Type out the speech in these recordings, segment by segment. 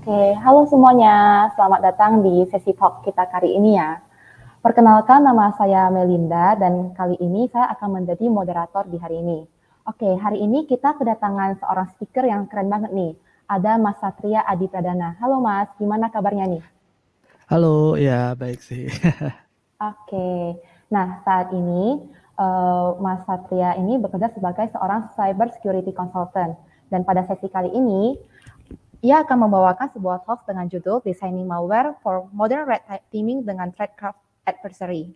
Oke, halo semuanya. Selamat datang di sesi talk kita kali ini ya. Perkenalkan, nama saya Melinda dan kali ini saya akan menjadi moderator di hari ini. Oke, hari ini kita kedatangan seorang speaker yang keren banget nih. Ada Mas Satria Adi Pradana. Halo Mas, gimana kabarnya nih? Halo, ya baik sih. Oke, nah saat ini Mas Satria ini bekerja sebagai seorang cyber security consultant. Dan pada sesi kali ini, ia akan membawakan sebuah talk dengan judul Designing Malware for Modern Red Teaming dengan Tradecraft Adversary.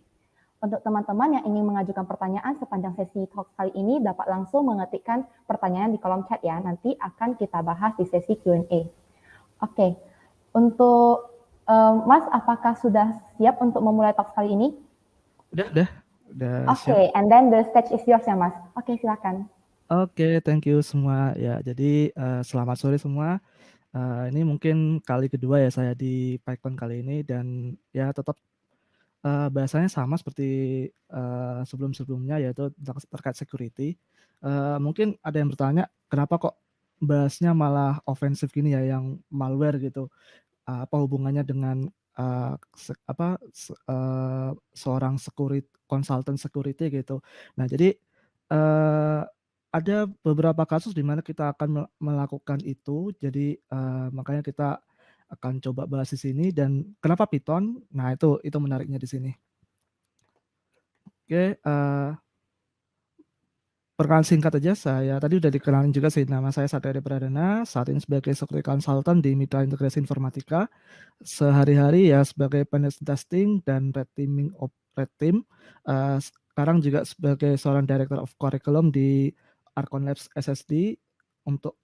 Untuk teman-teman yang ingin mengajukan pertanyaan sepanjang sesi talk kali ini dapat langsung mengetikkan pertanyaan di kolom chat ya. Nanti akan kita bahas di sesi Q&A. Oke, untuk Mas, apakah sudah siap untuk memulai talk kali ini? Udah siap. Oke, and then the stage is yours ya Mas. Oke, silakan. Oke, thank you semua. Ya, jadi selamat sore semua. Ini mungkin kali kedua ya saya di PyCon kali ini dan ya tetap bahasanya sama seperti sebelum-sebelumnya yaitu terkait security. Mungkin ada yang bertanya, kenapa kok bahasnya malah ofensif gini ya, yang malware gitu. Apa hubungannya dengan seorang konsultan security gitu. Nah, jadi ada beberapa kasus di mana kita akan melakukan itu. Jadi makanya kita akan coba bahas di sini. Dan kenapa Python? Nah, itu menariknya di sini. Oke, perkenalan singkat aja, saya tadi udah dikenalin juga sih, nama saya Satria Adi Pradana, saat ini sebagai security consultant di Mitra Integrasi Informatika. Sehari-hari ya sebagai peneliti testing dan red team. Sekarang juga sebagai seorang director of curriculum di Arkon Labs SSD.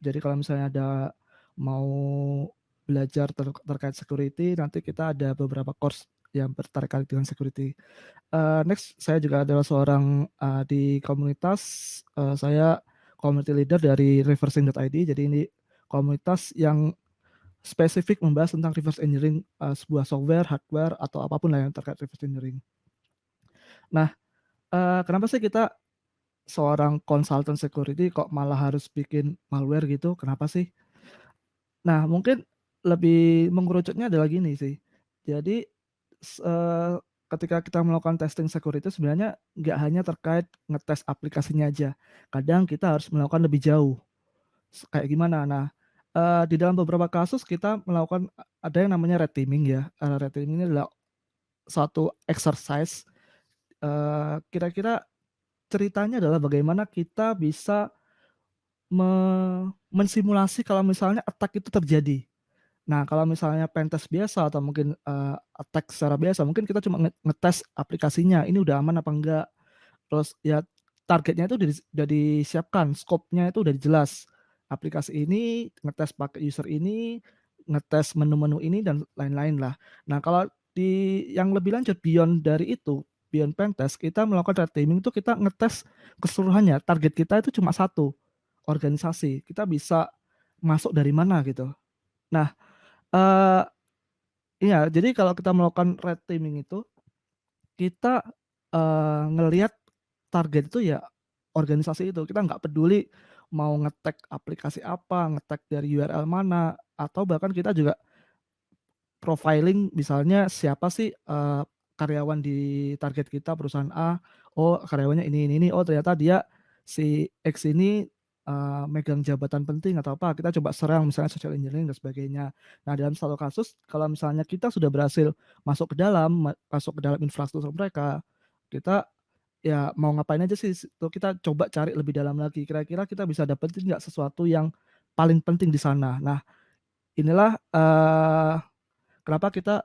Jadi kalau misalnya ada mau belajar terkait security, nanti kita ada beberapa course yang terkait dengan security. Next, saya juga adalah seorang di komunitas. Saya community leader dari reversing.id. Jadi ini komunitas yang spesifik membahas tentang reverse engineering sebuah software, hardware, atau apapun lah yang terkait reverse engineering. Nah, kenapa sih kita seorang consultant security kok malah harus bikin malware gitu? Kenapa sih? Nah, mungkin lebih mengerucutnya adalah gini sih. Jadi, ketika kita melakukan testing security sebenarnya nggak hanya terkait ngetes aplikasinya aja. Kadang kita harus melakukan lebih jauh. Kayak gimana? Nah, di dalam beberapa kasus kita melakukan ada yang namanya red teaming ya. Red teaming ini adalah suatu exercise. Kira-kira ceritanya adalah bagaimana kita bisa mensimulasi kalau misalnya attack itu terjadi. Nah, kalau misalnya pentest biasa atau mungkin attack secara biasa, mungkin kita cuma ngetes aplikasinya, ini udah aman apa enggak. Terus ya targetnya itu udah disiapkan, scope-nya itu udah jelas. Aplikasi ini ngetes pakai user ini, ngetes menu-menu ini dan lain-lain lah. Nah, kalau di yang lebih lanjut beyond dari itu, beyond pentest, kita melakukan red teaming itu kita ngetes keseluruhannya. Target kita itu cuma satu, organisasi. Kita bisa masuk dari mana gitu. Nah, eh iya, jadi kalau kita melakukan red teaming itu, kita ngelihat target itu ya organisasi itu. Kita nggak peduli mau ngetek aplikasi apa, ngetek dari URL mana, atau bahkan kita juga profiling misalnya siapa sih karyawan di target kita perusahaan A. Oh, karyawannya ini. Oh, ternyata dia si X ini megang jabatan penting atau apa. Kita coba serang misalnya social engineering dan sebagainya. Nah, dalam satu kasus kalau misalnya kita sudah berhasil masuk ke dalam infrastruktur mereka, kita ya mau ngapain aja sih itu, kita coba cari lebih dalam lagi. Kira-kira kita bisa dapetin nggak sesuatu yang paling penting di sana. Nah, inilah kenapa kita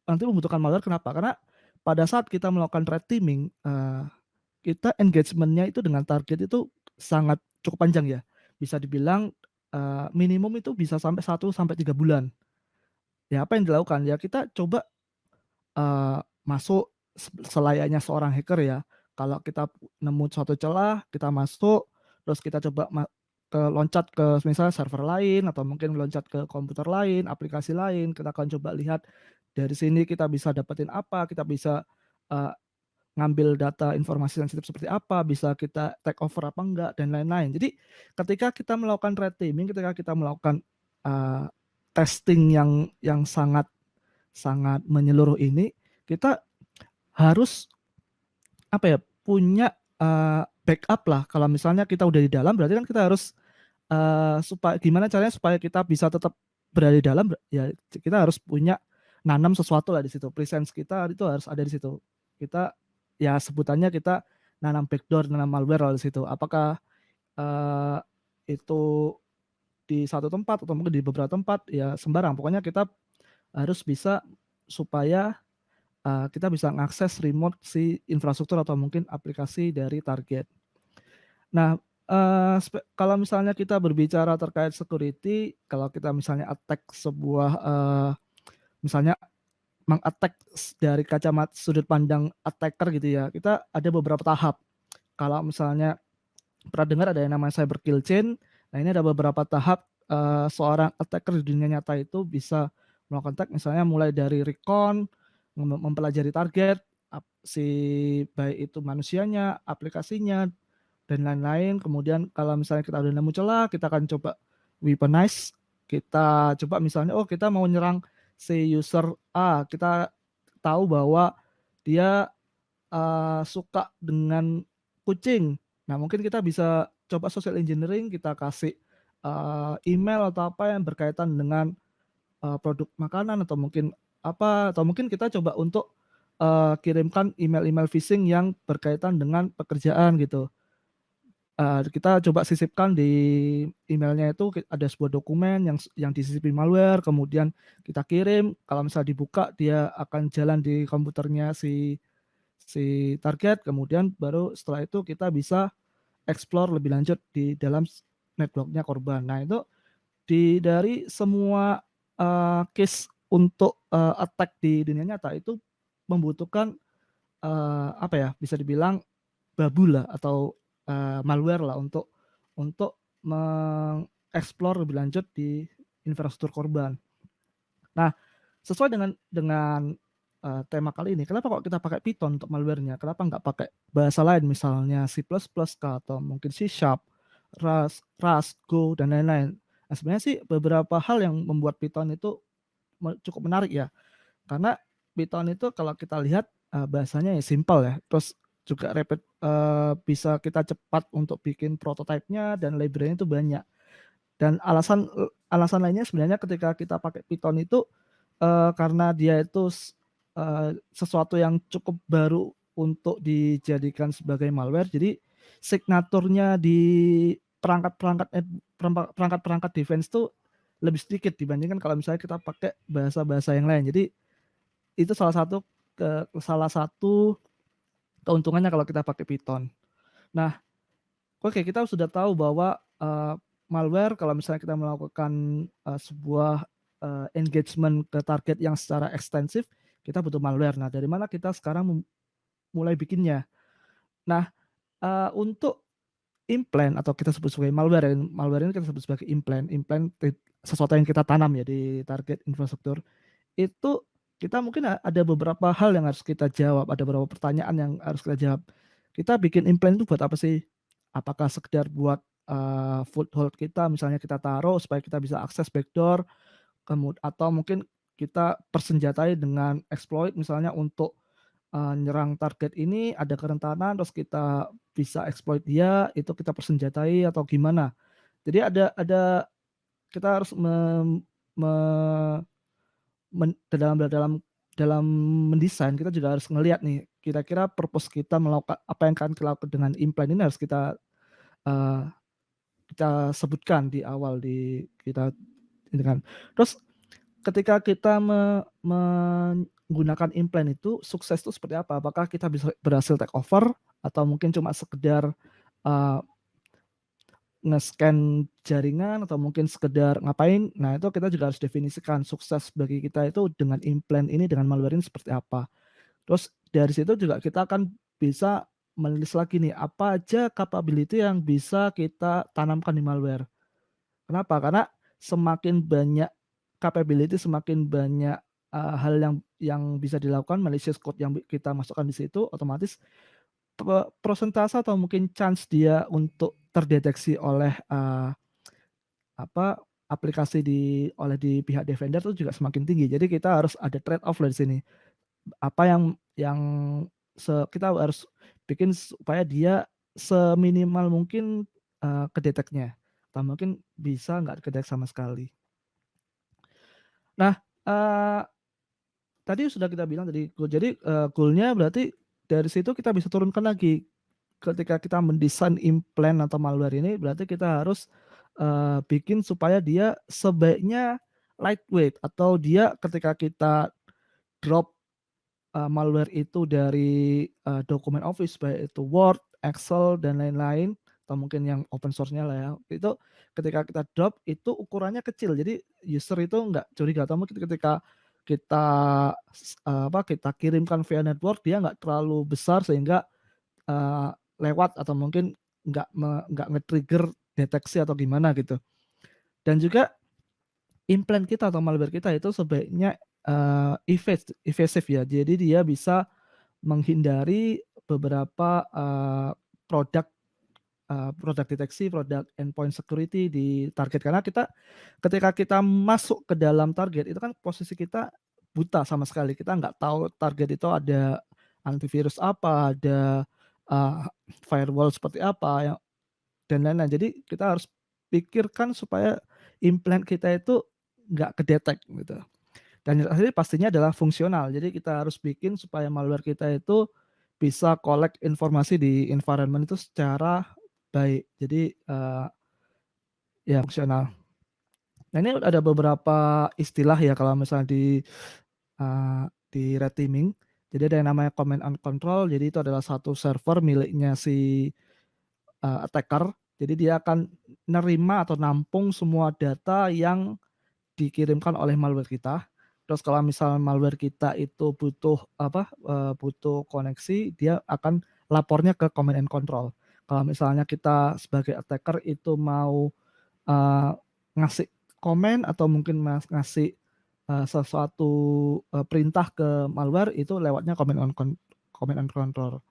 nanti membutuhkan malware. Kenapa? Karena pada saat kita melakukan red teaming, kita engagement-nya itu dengan target itu sangat cukup panjang ya. Bisa dibilang minimum itu bisa sampai 1 sampai 3 bulan. Ya, apa yang dilakukan? Ya kita coba masuk selayaknya seorang hacker ya. Kalau kita nemu suatu celah, kita masuk, terus kita coba loncat ke misalnya server lain atau mungkin loncat ke komputer lain, aplikasi lain. Kita akan coba lihat dari sini kita bisa dapetin apa, kita bisa uh, ngambil data informasi sensitif seperti apa, bisa kita take over apa enggak dan lain-lain. Jadi ketika kita melakukan red teaming, ketika kita melakukan uh, testing yang sangat menyeluruh ini, kita harus apa ya, punya backup lah. Kalau misalnya kita udah di dalam, berarti kan kita harus supaya gimana caranya supaya kita bisa tetap berada di dalam, ya kita harus punya nanam sesuatu lah di situ. Presence kita itu harus ada di situ. Kita ya sebutannya kita nanam backdoor, nanam malware lah di situ. Apakah itu di satu tempat atau mungkin di beberapa tempat, ya sembarang. Pokoknya kita harus bisa supaya kita bisa mengakses remote si infrastruktur atau mungkin aplikasi dari target. Nah, kalau misalnya kita berbicara terkait security, kalau kita misalnya attack sebuah, misalnya meng-attack dari kacamata sudut pandang attacker gitu ya, kita ada beberapa tahap. Kalau misalnya pernah dengar ada yang namanya cyber kill chain, nah ini ada beberapa tahap seorang attacker di dunia nyata itu bisa melakukan attack, misalnya mulai dari recon, mempelajari target, si baik itu manusianya, aplikasinya, dan lain-lain. Kemudian kalau misalnya kita udah nemu celah, kita akan coba weaponize. Kita coba misalnya, oh kita mau nyerang si user A, kita tahu bahwa dia suka dengan kucing. Nah mungkin kita bisa coba social engineering, kita kasih email atau apa yang berkaitan dengan produk makanan atau mungkin apa, atau mungkin kita coba untuk kirimkan email-email phishing yang berkaitan dengan pekerjaan gitu. Kita coba sisipkan di emailnya itu ada sebuah dokumen yang disisipi malware, kemudian kita kirim. Kalau misalnya dibuka, dia akan jalan di komputernya si target, kemudian baru setelah itu kita bisa explore lebih lanjut di dalam networknya korban. Nah itu dari semua case untuk attack di dunia nyata itu membutuhkan apa ya, bisa dibilang babu lah atau malware lah untuk mengeksplor lebih lanjut di infrastruktur korban. Nah, sesuai dengan tema kali ini, kenapa kok kita pakai Python untuk malware-nya? Kenapa nggak pakai bahasa lain, misalnya C++ kah, atau mungkin C#, Rust, Go, dan lain-lain? Nah, sebenarnya sih beberapa hal yang membuat Python itu cukup menarik ya, karena Python itu kalau kita lihat bahasanya ya simple ya, terus juga rapid, bisa kita cepat untuk bikin prototipe-nya, dan library-nya itu banyak. Dan alasan lainnya sebenarnya ketika kita pakai Python itu karena dia itu sesuatu yang cukup baru untuk dijadikan sebagai malware, jadi signaturnya di perangkat defense itu lebih sedikit dibandingkan kalau misalnya kita pakai bahasa-bahasa yang lain. Jadi itu salah satu keuntungannya kalau kita pakai Python. Nah, oke, kita sudah tahu bahwa malware kalau misalnya kita melakukan sebuah engagement ke target yang secara ekstensif, kita butuh malware. Nah, dari mana kita sekarang mulai bikinnya? Nah, untuk implant atau kita sebut sebagai malware ini kita sebut sebagai implant sesuatu yang kita tanam ya di target infrastruktur. Itu kita mungkin ada beberapa hal yang harus kita jawab, ada beberapa pertanyaan yang harus kita jawab. Kita bikin implant itu buat apa sih? Apakah sekedar buat foothold kita, misalnya kita taruh supaya kita bisa akses backdoor, atau mungkin kita persenjatai dengan exploit, misalnya untuk nyerang target ini ada kerentanan, terus kita bisa exploit dia, itu kita persenjatai atau gimana? Jadi ada kita harus dalam mendesain, kita juga harus ngelihat nih kira-kira purpose kita melakukan apa yang akan kita lakukan dengan implant ini, harus kita sebutkan di awal kita ini kan. Terus ketika kita menggunakan implant itu, sukses itu seperti apa? Apakah kita bisa berhasil take over atau mungkin cuma sekedar nge-scan jaringan atau mungkin sekedar ngapain? Nah, itu kita juga harus definisikan sukses bagi kita itu dengan implant ini, dengan malware ini seperti apa. Terus dari situ juga kita akan bisa menulis lagi nih, apa aja capability yang bisa kita tanamkan di malware. Kenapa? Karena semakin banyak capability, semakin banyak hal yang bisa dilakukan, malicious code yang kita masukkan di situ, otomatis persentase atau mungkin chance dia untuk terdeteksi oleh aplikasi di pihak defender itu juga semakin tinggi. Jadi kita harus ada trade off dari sini. Apa yang kita harus bikin supaya dia seminimal mungkin kedeteknya, atau mungkin bisa nggak kedetek sama sekali. Nah, tadi sudah kita bilang tadi goal. Jadi goalnya berarti dari situ kita bisa turunkan lagi. Ketika kita mendesain implant atau malware ini, berarti kita harus bikin supaya dia sebaiknya lightweight, atau dia ketika kita drop malware itu dari dokumen Office, baik itu Word, Excel, dan lain-lain, atau mungkin yang open source-nya lah ya, itu ketika kita drop itu ukurannya kecil, jadi user itu nggak curiga, atau mungkin ketika kita kita kirimkan via network, dia nggak terlalu besar sehingga lewat, atau mungkin nggak nge-trigger deteksi atau gimana gitu. Dan juga implant kita atau malware kita itu sebaiknya evasive ya, jadi dia bisa menghindari beberapa produk deteksi, produk endpoint security di target. Karena ketika kita masuk ke dalam target itu kan posisi kita buta sama sekali. Kita nggak tahu target itu ada antivirus apa, ada firewall seperti apa, dan lain-lain. Jadi kita harus pikirkan supaya implant kita itu nggak kedetek gitu. Dan yang terakhir pastinya adalah fungsional. Jadi kita harus bikin supaya malware kita itu bisa collect informasi di environment itu secara baik. Jadi ya fungsional. Nah, ini ada beberapa istilah ya kalau misalnya di red teaming. Jadi ada yang namanya command and control. Jadi itu adalah satu server miliknya si attacker. Jadi dia akan nerima atau nampung semua data yang dikirimkan oleh malware kita. Terus kalau misal malware kita itu butuh koneksi, dia akan lapornya ke command and control. Kalau misalnya kita sebagai attacker itu mau ngasih komen atau mungkin ngasih sesuatu perintah ke malware, itu lewatnya command and control.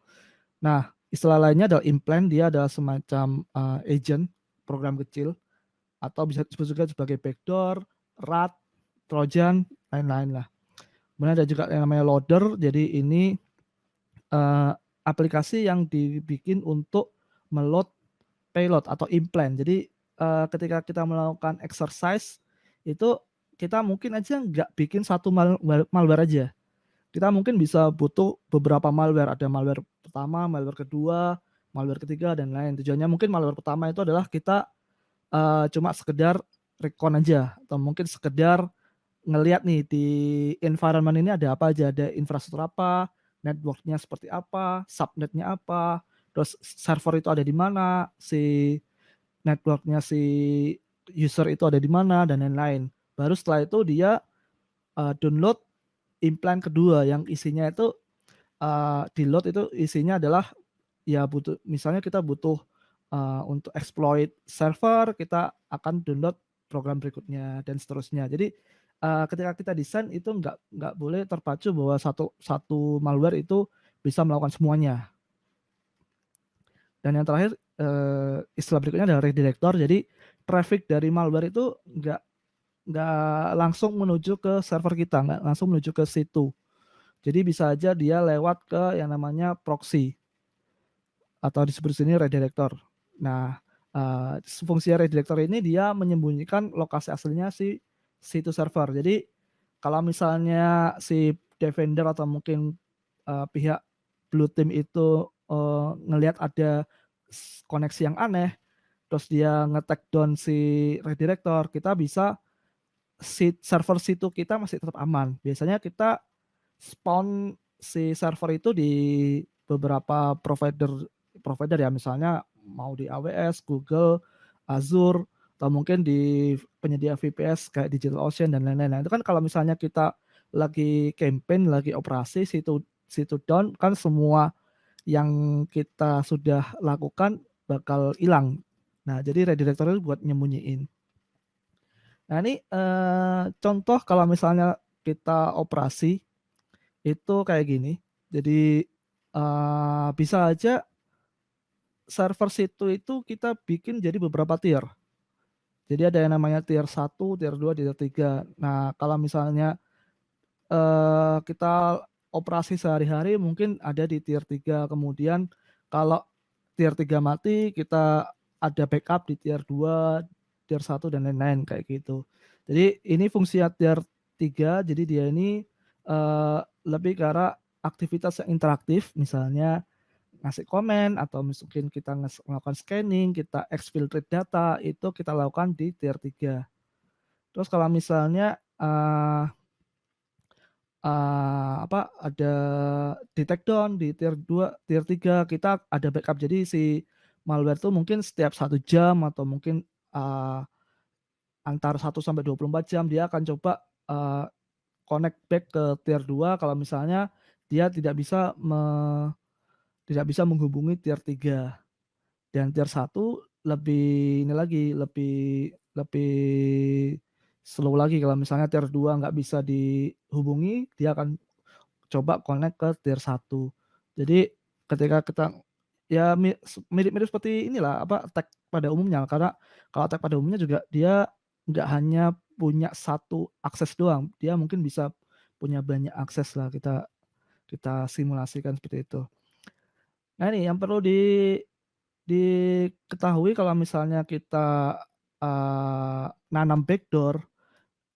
Nah, istilah lainnya adalah implant. Dia adalah semacam agent, program kecil, atau bisa disebut juga sebagai backdoor, rat, trojan, lain-lain lah. Kemudian ada juga yang namanya loader. Jadi ini aplikasi yang dibikin untuk meload payload atau implant. Jadi ketika kita melakukan exercise itu kita mungkin aja nggak bikin satu malware aja. Kita mungkin bisa butuh beberapa malware. Ada malware pertama, malware kedua, malware ketiga, dan lain. Tujuannya mungkin malware pertama itu adalah kita cuma sekedar recon aja, atau mungkin sekedar ngelihat nih di environment ini ada apa aja, ada infrastruktur apa, networknya seperti apa, subnetnya apa, terus server itu ada di mana, si networknya si user itu ada di mana, dan lain-lain. Baru setelah itu dia download implant kedua yang isinya itu di load, itu isinya adalah ya butuh, misalnya kita butuh untuk exploit server, kita akan download program berikutnya dan seterusnya. Jadi ketika kita desain itu nggak boleh terpacu bahwa satu malware itu bisa melakukan semuanya. Dan yang terakhir istilah berikutnya adalah redirector. Jadi traffic dari malware itu nggak langsung menuju ke server kita, nggak langsung menuju ke situ. Jadi bisa aja dia lewat ke yang namanya proxy, atau disebut sini redirector. Nah, fungsi redirector ini dia menyembunyikan lokasi aslinya si situs server. Jadi kalau misalnya si defender atau mungkin pihak blue team itu ngelihat ada koneksi yang aneh, terus dia nge-take down si redirector, kita bisa server situ kita masih tetap aman. Biasanya kita spawn si server itu di beberapa provider ya, misalnya mau di AWS, Google, Azure, atau mungkin di penyedia VPS kayak DigitalOcean dan lain-lain. Nah, itu kan kalau misalnya kita lagi campaign, lagi operasi, situ down, kan semua yang kita sudah lakukan bakal hilang. Nah, jadi redirector itu buat nyembunyiin. Nah, ini contoh kalau misalnya kita operasi itu kayak gini. Jadi bisa aja server situ itu kita bikin jadi beberapa tier. Jadi ada yang namanya tier 1, tier 2, tier 3. Nah, kalau misalnya kita operasi sehari-hari mungkin ada di tier 3. Kemudian kalau tier 3 mati, kita ada backup di tier 2, tier 1 dan lain-lain kayak gitu. Jadi ini fungsi tier 3, jadi dia ini lebih ke arah aktivitas yang interaktif, misalnya ngasih komen atau mungkin kita melakukan scanning, kita exfiltrate data, itu kita lakukan di tier 3. Terus kalau misalnya ada detect down di tier 2, tier 3, kita ada backup. Jadi si malware itu mungkin setiap 1 jam atau mungkin antara 1 sampai 24 jam dia akan coba connect back ke tier 2 kalau misalnya dia tidak bisa menghubungi tier 3. Dan tier 1 lebih ini lagi, lebih lebih slow lagi. Kalau misalnya tier 2 nggak bisa dihubungi, dia akan coba connect ke tier 1. Jadi ketika kita ya mirip-mirip seperti inilah, attack pada umumnya. Karena kalau attack pada umumnya juga dia nggak hanya punya satu akses doang, dia mungkin bisa punya banyak akses lah, kita kita simulasikan seperti itu. Nah ini yang perlu diketahui kalau misalnya kita, nanam backdoor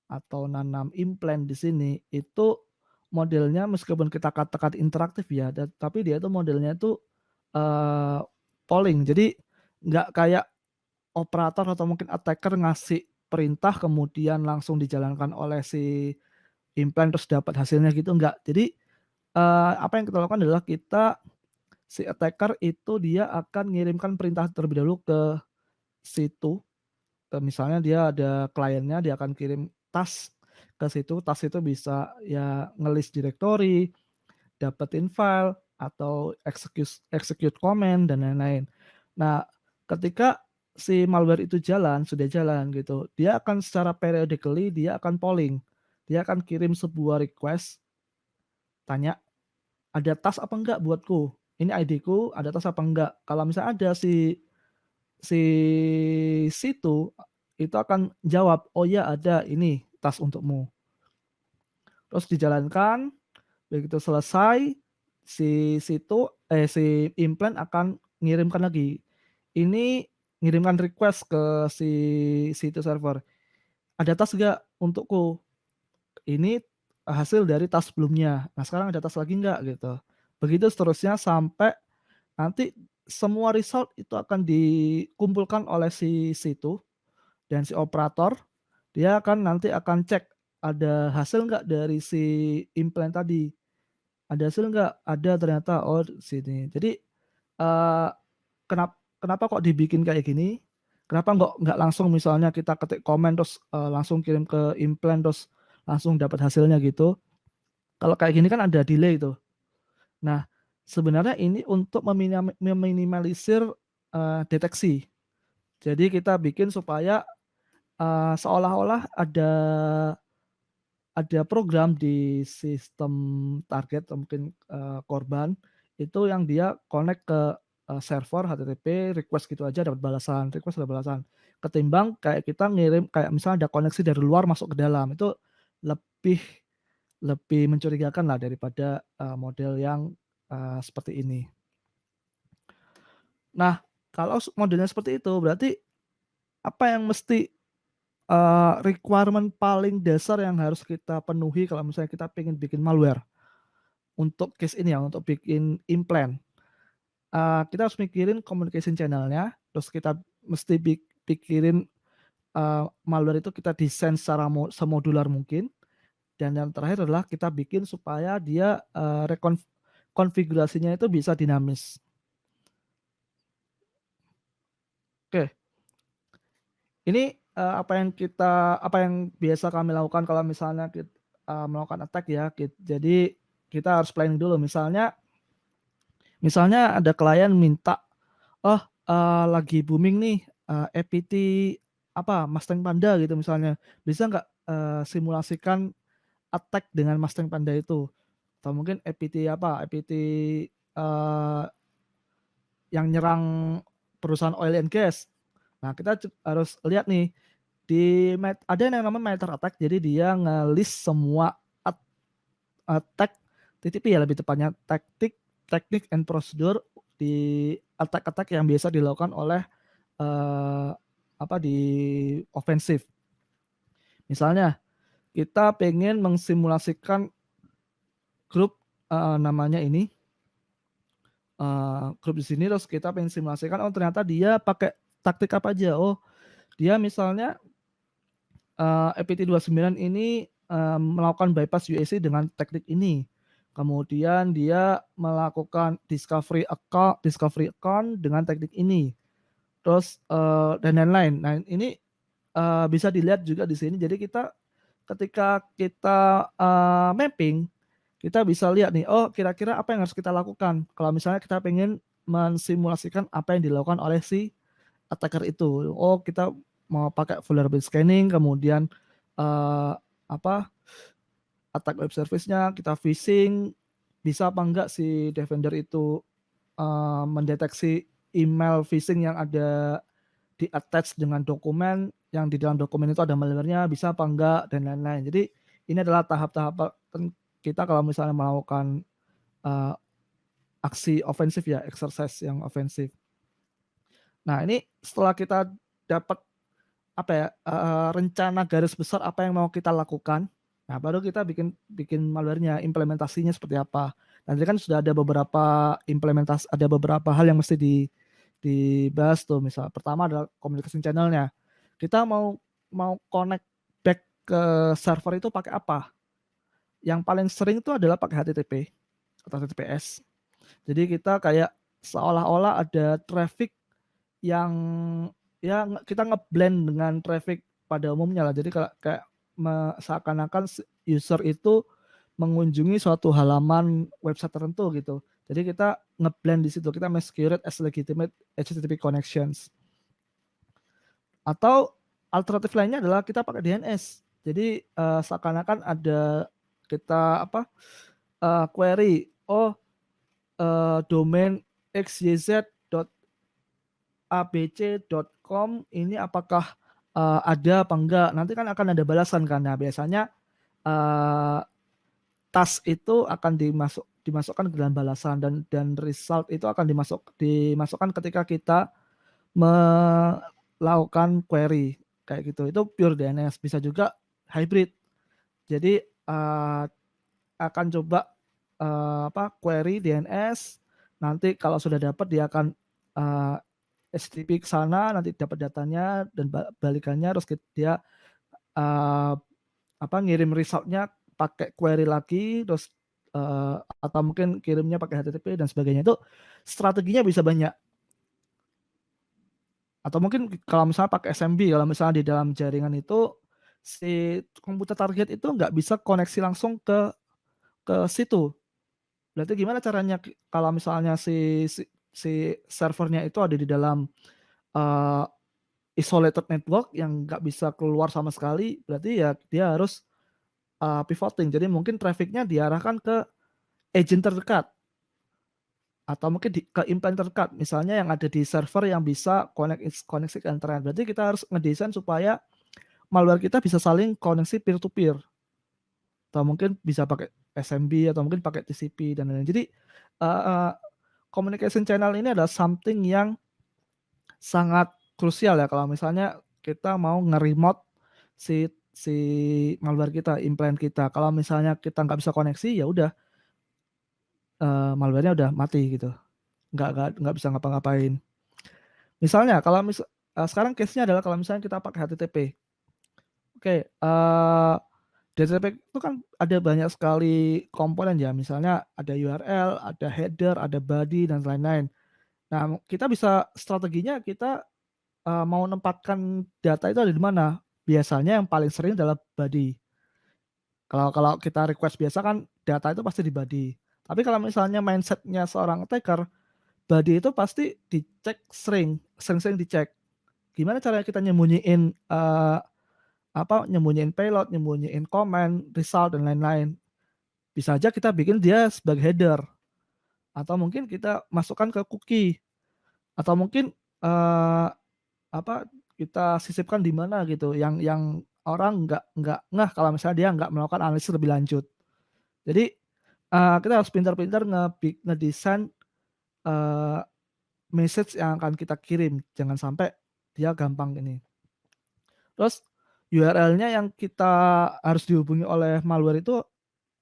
atau nanam implant di sini, itu modelnya meskipun kita katakan interaktif ya, tapi dia itu modelnya itu, eee, polling. Jadi nggak kayak operator atau mungkin attacker ngasih perintah kemudian langsung dijalankan oleh si implant terus dapat hasilnya gitu, enggak. Jadi, apa yang kita lakukan adalah si attacker itu dia akan ngirimkan perintah terlebih dahulu ke situ. Misalnya dia ada kliennya, dia akan kirim task ke situ, task itu bisa ya nge-list directory, dapetin file, atau execute command dan lain-lain. Nah, ketika si malware itu sudah jalan gitu, dia akan secara periodically dia akan polling. Dia akan kirim sebuah request, tanya, "Ada task apa enggak buatku? Ini ID-ku, ada task apa enggak?" Kalau misalnya ada si si situ itu akan jawab, "Oh ya ada, ini tas untukmu." Terus dijalankan, begitu selesai si implant akan ngirimkan lagi. Ini ngirimkan request ke si situ server, "Ada tas nggak untukku? Ini hasil dari tas sebelumnya. Nah sekarang ada tas lagi nggak?" Gitu. Begitu seterusnya sampai nanti semua result itu akan dikumpulkan oleh si situ dan si operator, dia nanti akan cek, ada hasil nggak dari si implant tadi, ada hasil nggak? Ada ternyata, oh sini. Jadi, eee, kenapa kok dibikin kayak gini, kenapa nggak langsung misalnya kita ketik komen terus, langsung kirim ke implant terus langsung dapat hasilnya gitu. Kalau kayak gini kan ada delay tuh. Nah, sebenarnya ini untuk meminimalisir, deteksi. Jadi kita bikin supaya seolah-olah ada program di sistem target atau mungkin, korban, itu yang dia connect ke, server HTTP, request gitu aja dapat balasan, request dapat balasan. Ketimbang kayak kita ngirim kayak misalnya ada koneksi dari luar masuk ke dalam, itu lebih lebih mencurigakan lah daripada, model yang, seperti ini. Nah, kalau modelnya seperti itu, berarti apa yang mesti requirement paling dasar yang harus kita penuhi kalau misalnya kita pengen bikin malware, untuk case ini ya, untuk bikin implant. Kita harus mikirin communication channel-nya, terus kita mesti pikirin, malware itu kita desain secara semodular mungkin, dan yang terakhir adalah kita bikin supaya dia, konfigurasinya itu bisa dinamis. Oke, ini, apa yang biasa kami lakukan kalau misalnya melakukan attack ya, jadi kita harus planning dulu. Misalnya ada klien minta, "Oh, lagi booming nih, APT Mustang Panda," gitu misalnya. Bisa nggak, simulasikan attack dengan Mustang Panda itu? Atau mungkin APT, yang nyerang perusahaan oil and gas. Nah, kita harus lihat nih, Ada yang namanya Matter attack, jadi dia nge-list semua attack TTP ya, lebih tepatnya teknik and prosedur di attack yang biasa dilakukan oleh di offensive. Misalnya kita pengen mengsimulasikan grup namanya ini grup di sini, terus kita pengen simulasikan ternyata dia pakai taktik apa aja. Dia misalnya EPT29 ini melakukan bypass UAC dengan teknik ini. Kemudian dia melakukan discovery account dengan teknik ini. Terus dan lain-lain. Nah, ini bisa dilihat juga di sini. Jadi ketika kita mapping, kita bisa lihat nih, kira-kira apa yang harus kita lakukan. Kalau misalnya kita pengen mensimulasikan apa yang dilakukan oleh si attacker itu. Kita mau pakai vulnerability scanning, kemudian attack web service-nya, kita phishing, bisa apa enggak si defender itu mendeteksi email phishing yang ada di attach dengan dokumen, yang di dalam dokumen itu ada malware-nya, bisa apa enggak, dan lain-lain. Jadi ini adalah tahap-tahap kita kalau misalnya melakukan aksi ofensif ya, exercise yang ofensif. Nah, ini setelah kita dapat rencana garis besar apa yang mau kita lakukan, nah baru kita bikin malware-nya, implementasinya seperti apa. Nanti kan sudah ada beberapa hal yang mesti dibahas tuh. Misal pertama adalah communication channel-nya. Kita mau connect back ke server itu pakai apa? Yang paling sering itu adalah pakai HTTP atau HTTPS. Jadi kita kayak seolah-olah ada traffic yang ya kita ngeblend dengan traffic pada umumnya lah. Jadi kayak seakan-akan user itu mengunjungi suatu halaman website tertentu gitu. Jadi kita ngeblend di situ, kita masquerade as legitimate HTTP connections. Atau alternatif lainnya adalah kita pakai DNS. Jadi seakan-akan ada kita query domain xyz.abc.com ini apakah ada apa enggak. Nanti kan akan ada balasan kan. Nah, biasanya task itu akan dimasukkan ke dalam balasan, dan result itu akan dimasukkan ketika kita melakukan query kayak gitu. Itu pure DNS. Bisa juga hybrid. Jadi akan coba query DNS, nanti kalau sudah dapat dia akan HTTP ke sana, nanti dapat datanya dan balikannya, terus dia ngirim resultnya pakai query lagi, terus atau mungkin kirimnya pakai HTTP dan sebagainya. Itu strateginya bisa banyak. Atau mungkin kalau misalnya pakai SMB, kalau misalnya di dalam jaringan itu si komputer target itu nggak bisa koneksi langsung ke situ. Berarti gimana caranya kalau misalnya si servernya itu ada di dalam isolated network yang nggak bisa keluar sama sekali, berarti ya dia harus pivoting. Jadi mungkin trafficnya diarahkan ke agent terdekat atau mungkin ke implant terdekat, misalnya yang ada di server yang bisa koneksi ke internet. Berarti kita harus ngedesain supaya malware kita bisa saling koneksi peer to peer, atau mungkin bisa pakai SMB atau mungkin pakai TCP dan lain-lain. Jadi communication channel ini adalah something yang sangat krusial ya kalau misalnya kita mau nge-remote si malware kita, implant kita. Kalau misalnya kita nggak bisa koneksi, ya udah malware-nya udah mati gitu, nggak bisa ngapa-ngapain. Misalnya kalau sekarang case-nya adalah kalau misalnya kita pakai HTTP. Oke, HTTP itu kan ada banyak sekali komponen ya, misalnya ada URL, ada header, ada body, dan lain-lain. Nah, kita bisa strateginya kita mau menempatkan data itu ada di mana. Biasanya yang paling sering adalah body. Kalau kita request biasa kan data itu pasti di body. Tapi kalau misalnya mindsetnya seorang attacker, body itu pasti dicek sering dicek. Gimana caranya kita nyembunyiin nyembunyiin payload, nyembunyiin comment, result, dan lain-lain. Bisa aja kita bikin dia sebagai header, atau mungkin kita masukkan ke cookie, atau mungkin kita sisipkan di mana gitu, yang orang nggak ngeh kalau misalnya dia nggak melakukan analisis lebih lanjut. Jadi, kita harus pintar-pintar ngedesain, eee, message yang akan kita kirim, jangan sampai dia gampang ini. Terus URL-nya yang kita harus dihubungi oleh malware itu,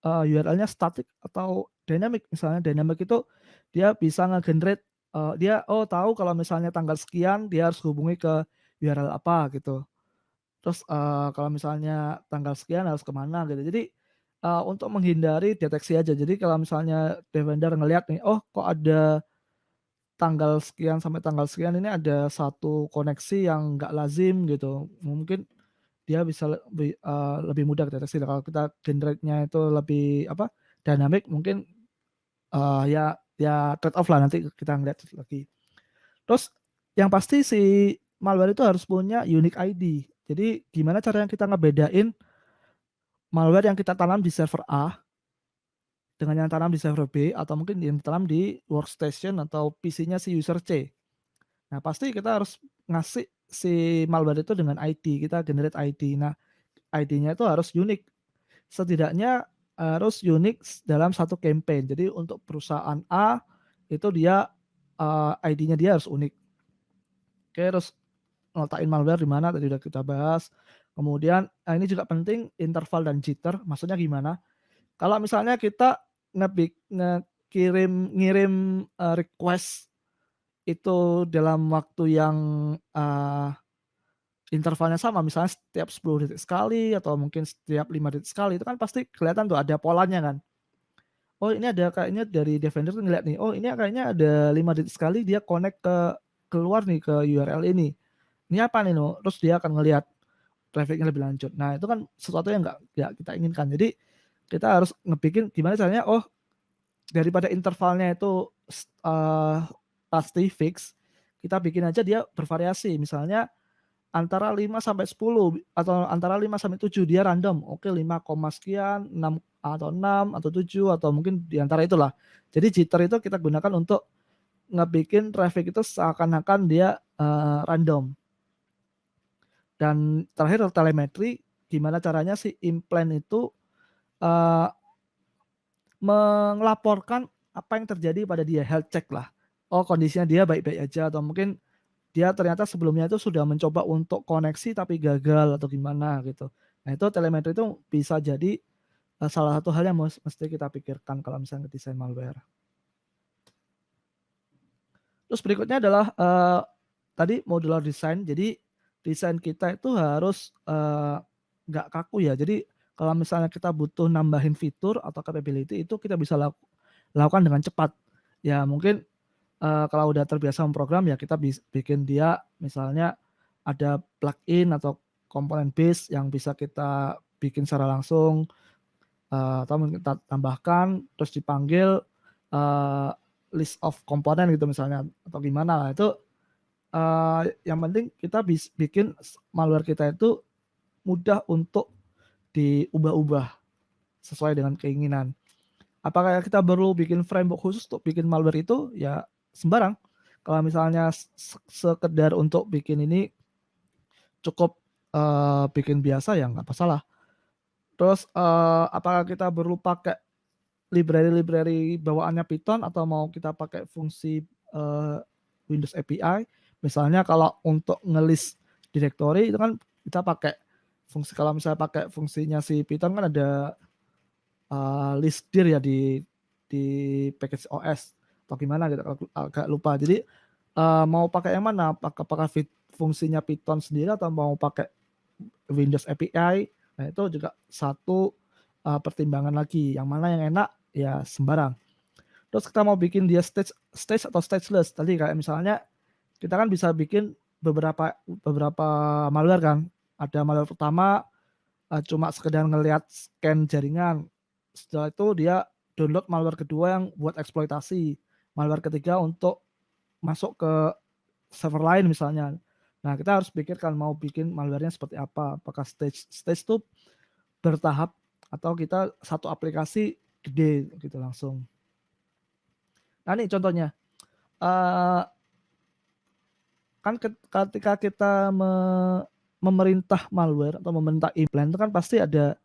URL-nya static atau dynamic. Misalnya dynamic itu dia bisa nge-generate, dia, tahu kalau misalnya tanggal sekian dia harus hubungi ke URL apa gitu. Terus, kalau misalnya tanggal sekian harus ke mana gitu. Jadi, untuk menghindari deteksi aja. Jadi kalau misalnya defender ngelihat nih, oh kok ada tanggal sekian sampai tanggal sekian ini ada satu koneksi yang nggak lazim gitu, mungkin dia bisa lebih mudah deteksi. Kalau kita generate-nya itu lebih apa, dynamic mungkin, ya trade off lah nanti kita ngeliat lagi. Terus yang pasti si malware itu harus punya unique ID. Jadi gimana caranya kita ngebedain malware yang kita tanam di server A dengan yang tanam di server B atau mungkin yang tanam di workstation atau PC-nya si user C. Nah, pasti kita harus ngasih si malware itu dengan ID, kita generate ID. Nah, ID-nya itu harus unik, setidaknya harus unik dalam satu campaign. Jadi untuk perusahaan A, itu dia, ID-nya dia harus unik. Oke, terus ngeletakin malware di mana tadi udah kita bahas. Kemudian, ini juga penting interval dan jitter, maksudnya gimana? Kalau misalnya kita ngirim, request itu dalam waktu yang, eee, intervalnya sama, misalnya setiap 10 detik sekali atau mungkin setiap 5 detik sekali, itu kan pasti kelihatan tuh ada polanya kan. Oh ini ada kayaknya dari defender tuh ngeliat nih, oh ini kayaknya ada 5 detik sekali dia connect keluar nih ke URL ini. Ini apa nih No? Terus dia akan ngelihat traffic-nya lebih lanjut. Nah itu kan sesuatu yang nggak kita inginkan. Jadi kita harus ngebikin gimana caranya, oh daripada intervalnya itu pasti fix, kita bikin aja dia bervariasi. Misalnya antara 5 sampai 10 atau antara 5 sampai 7 dia random. Oke 5 koma sekian, 6 atau 7 atau mungkin di antara itulah. Jadi jitter itu kita gunakan untuk ngebikin traffic itu seakan-akan dia, random. Dan terakhir telemetri, gimana caranya si implant itu, eee, melaporkan apa yang terjadi pada dia, health check lah. Oh kondisinya dia baik-baik aja atau mungkin dia ternyata sebelumnya itu sudah mencoba untuk koneksi tapi gagal atau gimana gitu. Nah itu telemetri itu bisa jadi, salah satu hal yang mesti kita pikirkan kalau misalnya desain malware. Terus berikutnya adalah, tadi modular design. Jadi desain kita itu harus, nggak kaku ya. Jadi kalau misalnya kita butuh nambahin fitur atau capability itu kita bisa lakukan dengan cepat. Ya mungkin, kalau udah terbiasa memprogram ya kita bikin dia misalnya ada plugin atau komponen base yang bisa kita bikin secara langsung, atau mungkin kita tambahkan terus dipanggil, eee, list of komponen gitu misalnya atau gimana lah itu, yang penting kita bikin malware kita itu mudah untuk diubah-ubah sesuai dengan keinginan. Apakah kita perlu bikin framework khusus untuk bikin malware itu? Ya sembarang. Kalau misalnya sekedar untuk bikin ini cukup, bikin biasa ya nggak masalah. Terus, apakah kita perlu pakai library-library bawaannya Python atau mau kita pakai fungsi, Windows API? Misalnya kalau untuk nge-list directory itu kan kita pakai fungsi kalau misalnya pakai fungsinya si Python kan ada, list dir ya di package OS atau gimana gitu aku agak lupa. Jadi, mau pakai yang mana? Apakah fungsinya Python sendiri atau mau pakai Windows API? Nah itu juga satu, pertimbangan lagi, yang mana yang enak, ya sembarang. Terus kita mau bikin dia stage stage atau stageless, tadi kayak misalnya kita kan bisa bikin beberapa beberapa malware kan. Ada malware pertama, cuma sekedar ngelihat scan jaringan, setelah itu dia download malware kedua yang buat eksploitasi, malware ketiga untuk masuk ke server lain misalnya. Nah kita harus pikirkan mau bikin malware-nya seperti apa, apakah stage stage itu bertahap atau kita satu aplikasi gede gitu langsung. Nah ini contohnya, eee, kan ketika kita memerintah malware atau memerintah implant itu kan pasti ada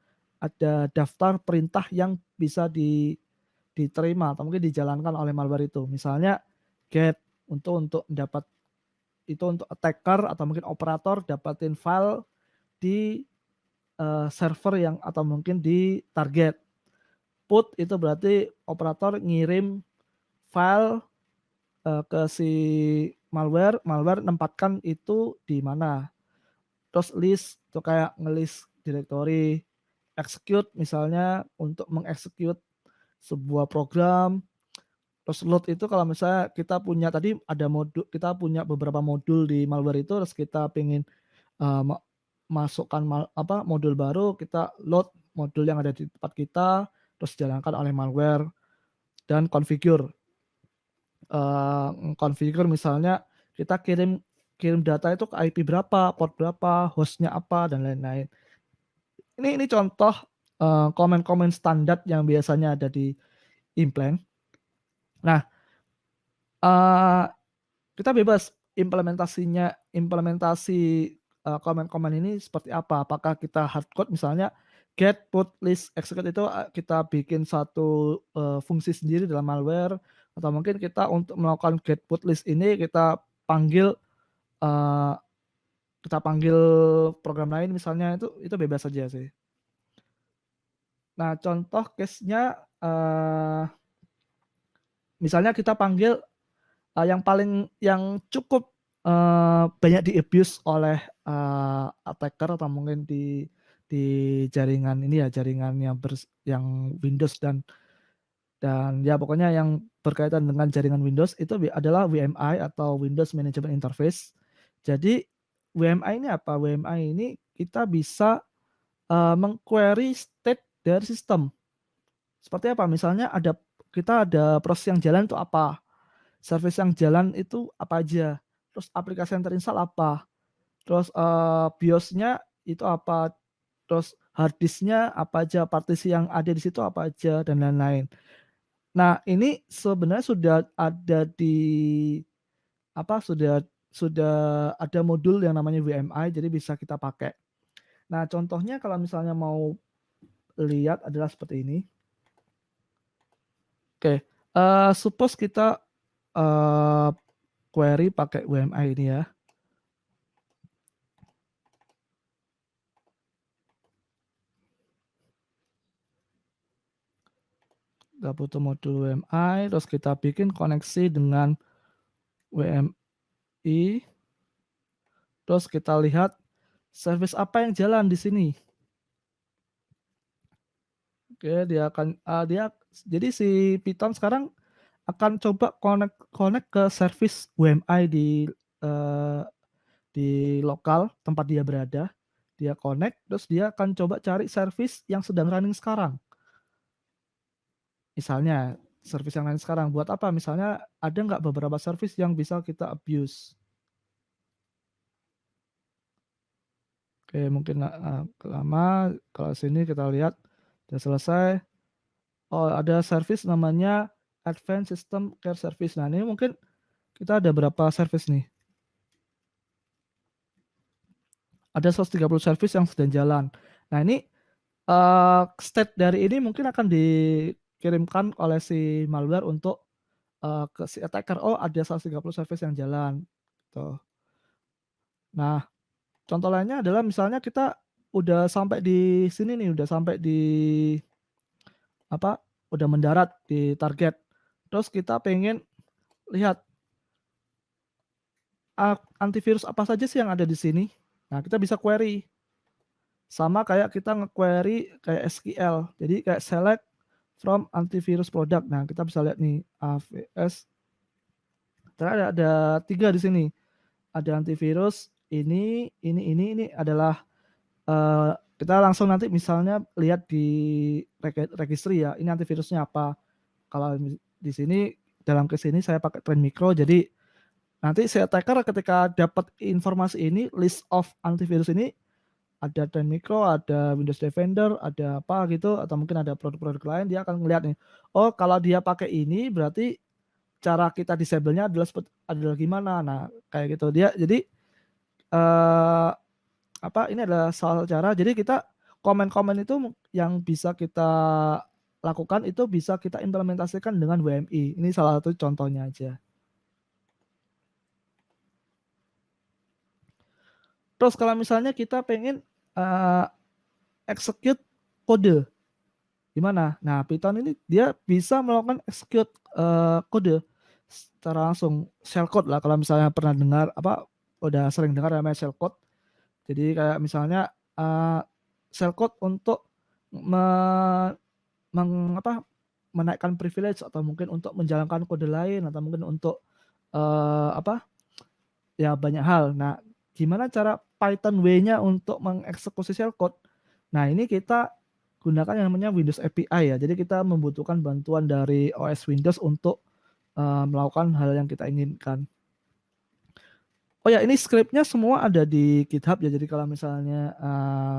daftar perintah yang bisa diterima atau mungkin dijalankan oleh malware itu. Misalnya get untuk dapat itu untuk attacker atau mungkin operator dapatin file di server yang atau mungkin di target. Put itu berarti operator ngirim file ke si malware nempatkan itu di mana. Terus list itu kayak ngelist directory, execute misalnya untuk mengeksekut sebuah program. Terus load itu kalau misalnya kita punya tadi ada modul, kita punya beberapa modul di malware itu, terus kita pengen masukkan modul baru, kita load modul yang ada di tempat kita, terus dijalankan oleh malware dan configure. Configure misalnya kita kirim data itu ke IP berapa, port berapa, hostnya apa dan lain-lain. Ini contoh komen-komen standar yang biasanya ada di implant. Nah, kita bebas implementasi komen-komen ini seperti apa. Apakah kita hardcode misalnya get, put, list, execute itu kita bikin satu fungsi sendiri dalam malware, atau mungkin kita untuk melakukan get, put, list ini kita panggil program lain misalnya, itu bebas saja sih. Nah, contoh case-nya misalnya kita panggil yang cukup banyak di abuse oleh attacker atau mungkin di jaringan ini ya, jaringan yang Windows dan ya pokoknya yang berkaitan dengan jaringan Windows itu adalah WMI atau Windows Management Interface. Jadi WMI ini apa? WMI ini kita bisa mengquery state dari sistem. Seperti apa? Misalnya kita ada proses yang jalan itu apa? Service yang jalan itu apa aja? Terus aplikasi yang terinstall apa? Terus BIOS-nya itu apa? Terus hard disk-nya apa aja? Partisi yang ada di situ apa aja dan lain-lain. Nah, ini sebenarnya sudah ada sudah ada modul yang namanya WMI, jadi bisa kita pakai. Nah, contohnya kalau misalnya mau lihat adalah seperti ini. Oke, suppose kita query pakai WMI ini ya. Kita butuh modul WMI, terus kita bikin koneksi dengan WMI. Terus kita lihat service apa yang jalan di sini. Oke, jadi si Python sekarang akan coba connect ke service WMI di lokal tempat dia berada. Dia connect, terus dia akan coba cari service yang sedang running sekarang. Misalnya service yang lain sekarang buat apa? Misalnya ada nggak beberapa service yang bisa kita abuse? Oke, mungkin lama. Kalau sini kita lihat sudah selesai. Oh, ada service namanya Advanced System Care Service. Nah, ini mungkin kita ada berapa service nih? Ada 130 service yang sedang jalan. Nah, ini state dari ini mungkin akan dikirimkan oleh si malware untuk ke si attacker. Oh, ada 130 service yang jalan. Tuh. Nah, contoh lainnya adalah misalnya kita udah sampai di sini nih, udah sampai di udah mendarat di target. Terus kita pengen lihat antivirus apa saja sih yang ada di sini. Nah, kita bisa query. Sama kayak kita nge-query kayak SQL. Jadi kayak select from antivirus product. Nah, kita bisa lihat nih AVS. Ternyata ada 3 di sini. Ada antivirus, ini adalah kita langsung nanti misalnya lihat di registry ya, ini antivirusnya apa. Kalau di sini dalam case ini saya pakai Trend Micro, jadi nanti si attacker ketika dapat informasi ini, list of antivirus ini, ada Trend Micro, ada Windows Defender, ada apa gitu, atau mungkin ada produk-produk lain, dia akan melihat nih, oh kalau dia pakai ini berarti cara kita disable-nya adalah gimana. Nah, kayak gitu. Dia jadi ini adalah salah satu cara. Jadi kita komen-komen itu yang bisa kita lakukan itu bisa kita implementasikan dengan WMI. Ini salah satu contohnya aja. Terus kalau misalnya kita pengen execute kode, gimana? Nah, Python ini dia bisa melakukan execute kode secara langsung, shellcode lah. Kalau misalnya pernah dengar udah sering dengar namanya shellcode. Jadi kayak misalnya shellcode untuk menaikkan privilege atau mungkin untuk menjalankan kode lain atau mungkin untuk ya banyak hal. Nah, gimana cara Python way-nya untuk mengeksekusi shellcode? Nah, ini kita gunakan yang namanya Windows API ya. Jadi kita membutuhkan bantuan dari OS Windows untuk melakukan hal yang kita inginkan. Oh ya, ini scriptnya semua ada di GitHub ya. Jadi kalau misalnya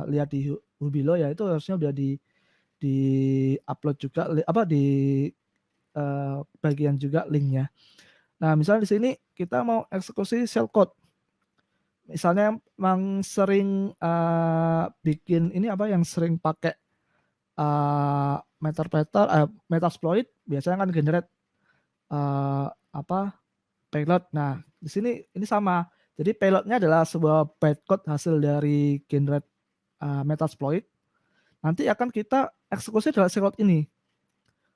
lihat di Hubilo ya, itu harusnya udah di upload juga di bagian juga linknya. Nah, misalnya di sini kita mau eksekusi shellcode. Misalnya yang sering bikin ini yang sering pakai Metasploit biasanya kan generate payload. Nah, di sini ini sama. Jadi payloadnya adalah sebuah bytecode hasil dari generate Metasploit. Nanti akan kita eksekusi adalah shellcode ini.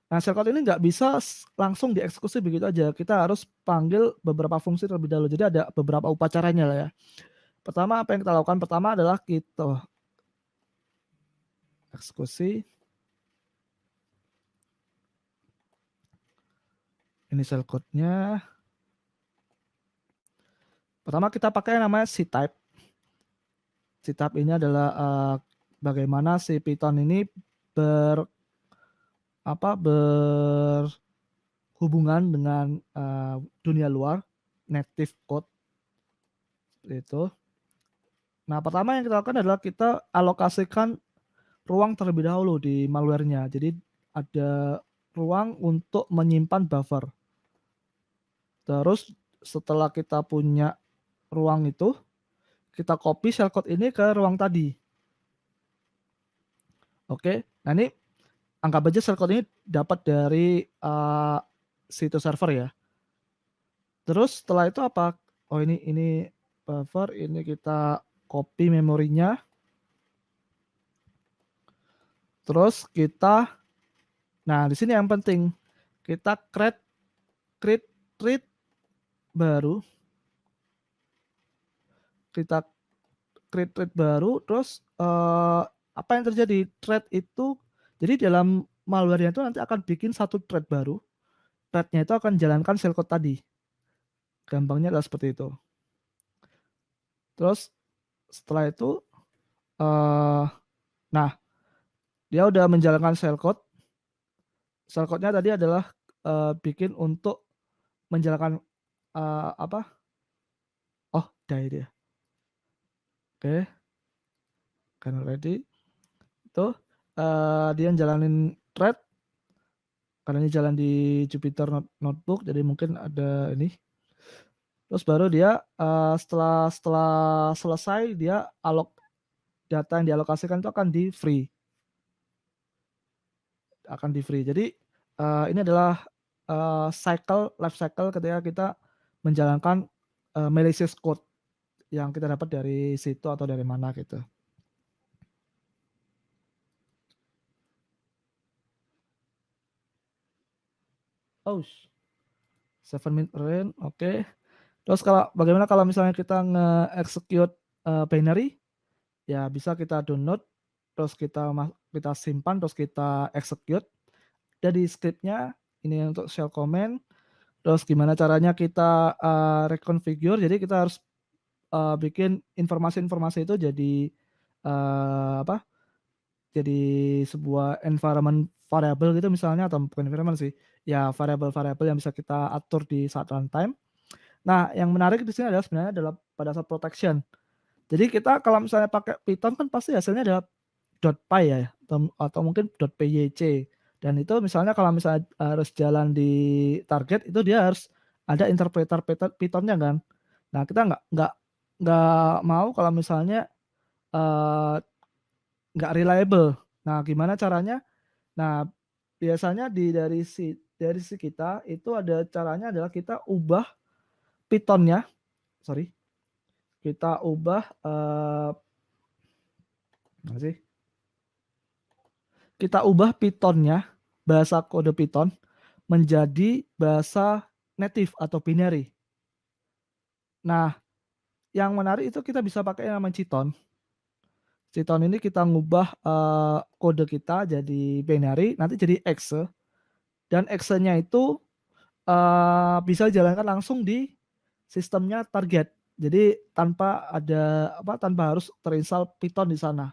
Nah, shellcode ini nggak bisa langsung dieksekusi begitu aja. Kita harus panggil beberapa fungsi terlebih dahulu. Jadi ada beberapa upacaranya lah ya. Pertama, apa yang kita lakukan pertama adalah kita eksekusi. Ini shellcode-nya. Pertama kita pakai namanya ctype. Ctype ini adalah bagaimana si Python ini berhubungan dengan dunia luar, native code seperti itu. Nah, pertama yang kita lakukan adalah kita alokasikan ruang terlebih dahulu di malware-nya. Jadi ada ruang untuk menyimpan buffer. Terus setelah kita punya ruang itu, kita copy shellcode ini ke ruang tadi. Oke, nah ini anggap aja shellcode ini dapat dari situs server ya. Terus setelah itu apa? Oh ini buffer, ini kita copy memorinya. Terus kita, nah di sini yang penting kita create thread baru. Kita create thread baru. Terus apa yang terjadi? Thread itu, jadi dalam malware-nya itu nanti akan bikin satu thread baru. Thread-nya itu akan jalankan shellcode tadi. Gampangnya adalah seperti itu. Terus setelah itu, nah dia udah menjalankan shellcode. Shellcode-nya tadi adalah bikin untuk menjalankan die dia. Oke, kan ready. Itu dia jalanin thread. Karena ini jalan di Jupyter Notebook, jadi mungkin ada ini. Terus baru dia setelah selesai dia data yang dialokasikan itu akan di free. Jadi ini adalah life cycle ketika kita menjalankan malicious code yang kita dapat dari situ atau dari mana gitu. Oh, 7-minute range, oke. Terus bagaimana kalau misalnya kita nge-execute binary, ya bisa kita download, terus kita simpan, terus kita execute. Jadi scriptnya ini untuk shell command. Terus gimana caranya kita reconfigure? Jadi kita harus bikin informasi-informasi itu jadi jadi sebuah environment variable gitu misalnya, atau bukan environment sih, ya variable-variable yang bisa kita atur di saat runtime. Nah, yang menarik di sini sebenarnya adalah pada saat protection. Jadi kita kalau misalnya pakai Python kan pasti hasilnya adalah .py ya, atau mungkin .pyc. Dan itu misalnya kalau misalnya harus jalan di target itu dia harus ada interpreter Python-nya kan. Nah, kita nggak mau kalau misalnya eh, nggak reliable. Nah, gimana caranya? Nah, biasanya dari si kita itu ada caranya adalah kita ubah Python-nya, sorry, kita ubah apa sih? Kita ubah Python-nya, bahasa kode Python menjadi bahasa native atau binary. Nah, yang menarik itu kita bisa pakai yang namanya Cython. Cython ini kita ngubah kode kita jadi binary, nanti jadi exe, dan exe-nya itu bisa dijalankan langsung di sistemnya target. Jadi tanpa harus terinstall Python di sana.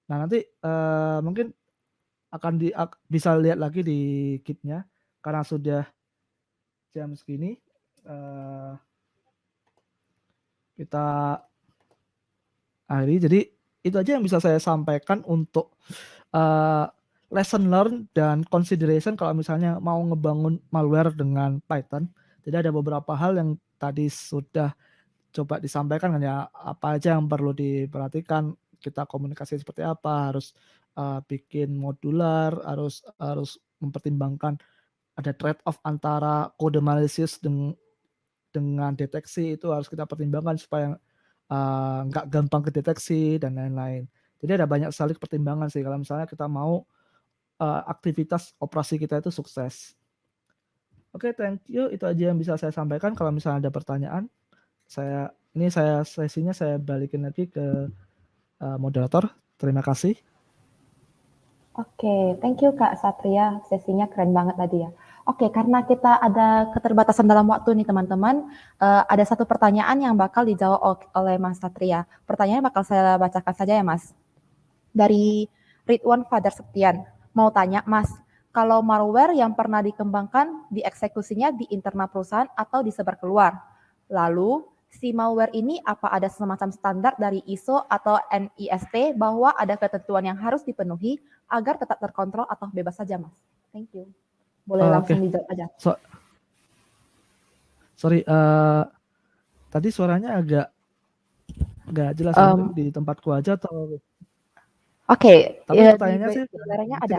Nah, nanti mungkin bisa lihat lagi di kitnya karena sudah jam segini kita akhiri. Jadi itu aja yang bisa saya sampaikan untuk lesson learn dan consideration kalau misalnya mau ngebangun malware dengan Python. Jadi ada beberapa hal yang tadi sudah coba disampaikan kan ya, apa aja yang perlu diperhatikan, kita komunikasi seperti apa, harus bikin modular, harus mempertimbangkan ada trade off antara kode malicious dengan deteksi, itu harus kita pertimbangkan supaya nggak gampang kedeteksi dan lain-lain. Jadi ada banyak sekali pertimbangan sih kalau misalnya kita mau aktivitas operasi kita itu sukses. Oke, thank you. Itu aja yang bisa saya sampaikan. Kalau misalnya ada pertanyaan, sesinya saya balikin lagi ke moderator. Terima kasih. Oke, thank you Kak Satria. Sesinya keren banget tadi ya. Oke, karena kita ada keterbatasan dalam waktu nih teman-teman, ada satu pertanyaan yang bakal dijawab oleh Mas Satria. Pertanyaannya bakal saya bacakan saja ya Mas. Dari Ridwan Fadar Septian, mau tanya Mas, kalau malware yang pernah dikembangkan dieksekusinya di internal perusahaan atau disebar keluar, lalu si malware ini apa ada semacam standar dari ISO atau NIST bahwa ada ketentuan yang harus dipenuhi agar tetap terkontrol atau bebas saja Mas? Thank you. Boleh langsung dijawab aja. Sorry, tadi suaranya agak nggak jelas di tempatku aja atau? Oke, tapi ya, pertanyaannya sih ada.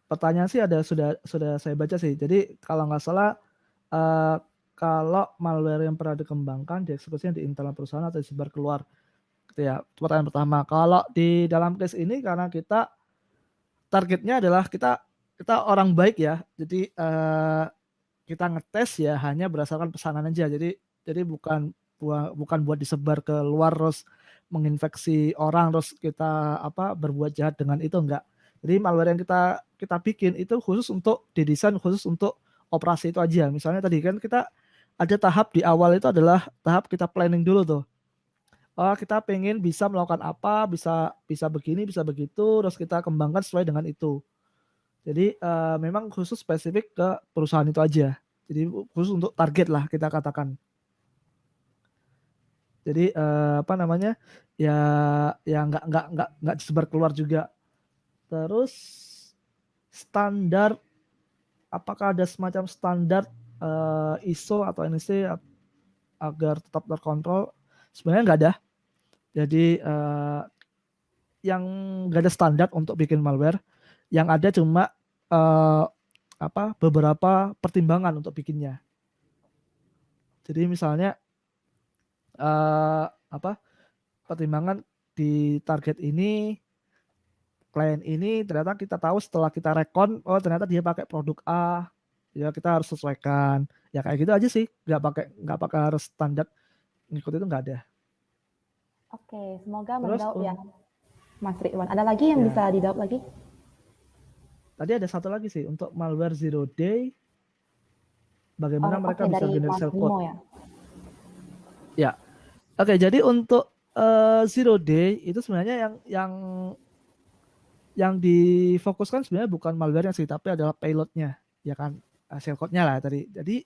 Pertanyaan sih sudah saya baca sih. Jadi kalau nggak salah kalau malware yang pernah dikembangkan dieksekusinya di internal perusahaan atau disebar keluar. Gitu ya. Pertanyaan pertama. Kalau di dalam case ini karena kita targetnya adalah kita orang baik ya. Jadi kita ngetes ya hanya berdasarkan pesanan aja. Jadi bukan buat disebar ke luar terus menginfeksi orang terus kita berbuat jahat dengan itu, enggak. Jadi malware yang kita bikin itu didesain khusus untuk operasi itu aja. Misalnya tadi kan kita ada tahap di awal itu adalah tahap kita planning dulu tuh. Oh, kita pengen bisa melakukan apa, bisa begini, bisa begitu, terus kita kembangkan sesuai dengan itu. Jadi memang khusus spesifik ke perusahaan itu aja. Jadi khusus untuk target lah kita katakan. Jadi ya nggak disebar keluar juga. Terus standar, apakah ada semacam standar ISO atau NIST agar tetap terkontrol? Sebenarnya nggak ada. Jadi yang nggak ada standar untuk bikin malware. Yang ada cuma beberapa pertimbangan untuk bikinnya. Jadi misalnya pertimbangan di target ini, klien ini ternyata kita tahu setelah kita rekon, oh ternyata dia pakai produk A, ya kita harus sesuaikan. Ya kayak gitu aja sih, nggak pakai harus standar ngikut itu, nggak ada. Oke, semoga menjawab ya Mas Ridwan. Ada lagi yang bisa dijawab lagi? Tadi ada satu lagi sih untuk malware zero day, bagaimana mereka bisa generate shell code. Ya, oke. Jadi untuk zero day itu sebenarnya yang difokuskan sebenarnya bukan malware-nya sih, tapi adalah payload-nya, ya kan, shell code-nya lah tadi. Jadi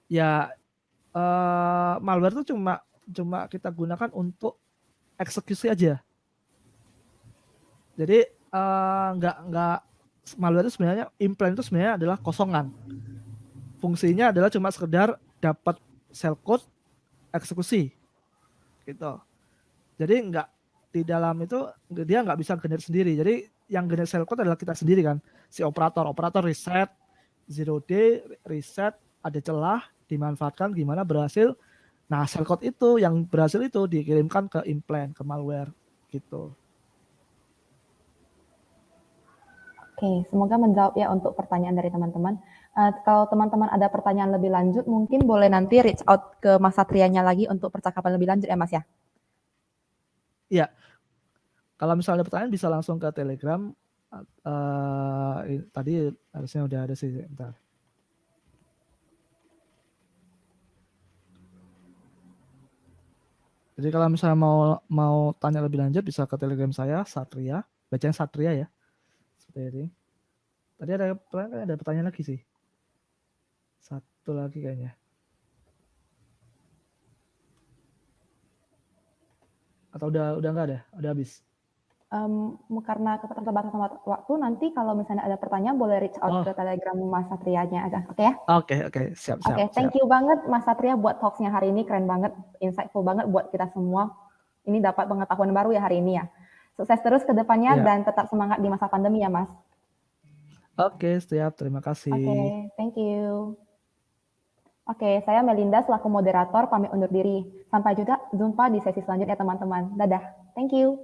ya malware itu cuma kita gunakan untuk eksekusi aja. Jadi nggak malware itu sebenarnya implant itu sebenarnya adalah kosongan. Fungsinya adalah cuma sekedar dapat shellcode eksekusi gitu. Jadi nggak di dalam itu dia nggak bisa generate sendiri. Jadi yang generate shellcode adalah kita sendiri kan. Si operator reset, zero day, reset, ada celah, dimanfaatkan gimana berhasil. Nah shellcode itu yang berhasil itu dikirimkan ke implant, ke malware gitu. Oke, semoga menjawab ya untuk pertanyaan dari teman-teman. Kalau teman-teman ada pertanyaan lebih lanjut, mungkin boleh nanti reach out ke Mas Satrianya lagi untuk percakapan lebih lanjut ya Mas ya? Iya, kalau misalnya ada pertanyaan bisa langsung ke Telegram. Tadi harusnya udah ada sih. Bentar. Jadi kalau misalnya mau tanya lebih lanjut bisa ke Telegram saya Satria, bacanya Satria ya. Seperti ini. Tadi ada pertanyaan lagi sih. Satu lagi kayaknya. Atau udah nggak ada? Udah habis? Karena keterbatasan waktu, nanti kalau misalnya ada pertanyaan boleh reach out ke Telegram Mas Satrianya aja, oke ya? Oke, siap. Oke, thank you banget Mas Satria buat talks-nya hari ini, keren banget, insightful banget buat kita semua. Ini dapat pengetahuan baru ya hari ini ya. Sukses terus ke depannya Ya. dan tetap semangat di masa pandemi ya Mas. Oke, siap. Terima kasih. Oke, thank you. Oke, saya Melinda selaku moderator pamit undur diri. Sampai jumpa di sesi selanjutnya teman-teman. Dadah. Thank you.